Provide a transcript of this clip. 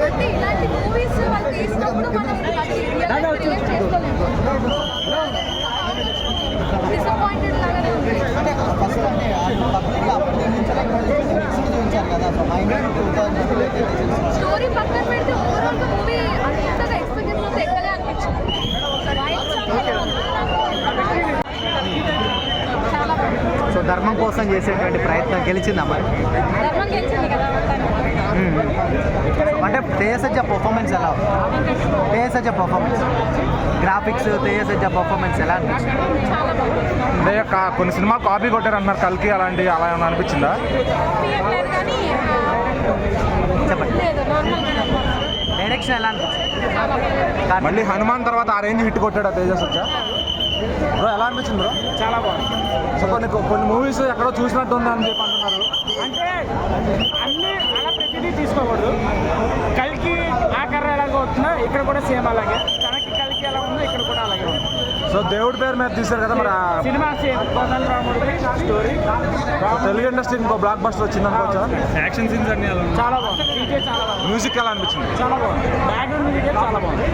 అంటే ఇలాంటి మూవీస్ వాళ్ళు తీసినప్పుడు మనం డిసప్పాయింటెడ్ లాగానే ఉంది. స్టోరీ పక్కన పెడితే ఓవరాల్ మూవీ అంతగా ఎక్స్పెక్టేషన్స్ ఎక్కడే అనిపించింది. సో ధర్మం కోసం చేసేటువంటి ప్రయత్నం గెలిచిందా మరి? ధర్మం గెలిచింది కదా. అంటే తేజసజ్జ పర్ఫార్మెన్స్ ఎలా? తేజసజ్జ పర్ఫార్మెన్స్, గ్రాఫిక్స్, తేజసజ్జ పర్ఫార్మెన్స్ ఎలా అనిపించింది? అంటే కొన్ని సినిమాలు కాపీ కొట్టారు అంటున్నారు, కల్కి అలాంటి అలా ఏమైనా అనిపించిందా? చెప్పండి, డైరెక్షన్ ఎలా అనిపించింది? మళ్ళీ హనుమాన్ తర్వాత ఆ రేంజ్ హిట్ కొట్టాడు తేజసజ్జ. బ్రో ఎలా అనిపించింది బ్రో? చాలా బాగుంది. సో కొన్ని మూవీస్ ఎక్కడో చూసినట్టు ఉంది అని చెప్పి అంటున్నారు. అంటే అన్నీ అలా ప్రతిదీ తీసుకోకూడదు. కల్కి ఆకారం ఎలాగో అవుతుందో ఇక్కడ కూడా సేమ్ అలాగే, తనకి కల్కి ఎలా ఉందో ఇక్కడ కూడా అలాగే ఉంది. సో దేవుడి పేరు మీద తీశారు కదా మరి సినిమా సేమ్ కోదండరాముడి స్టోరీ. తెలుగు ఇండస్ట్రీ ఇంకో బ్లాక్ బస్టర్ వచ్చింది అనుకోవచ్చా? యాక్షన్ సీన్స్ అన్ని చాలా బాగుంది. చాలా బాగుంది. మ్యూజిక్ ఎలా అనిపించింది? చాలా బాగుంది. బ్యాక్గ్రౌండ్ మ్యూజిక్ చాలా బాగుంది.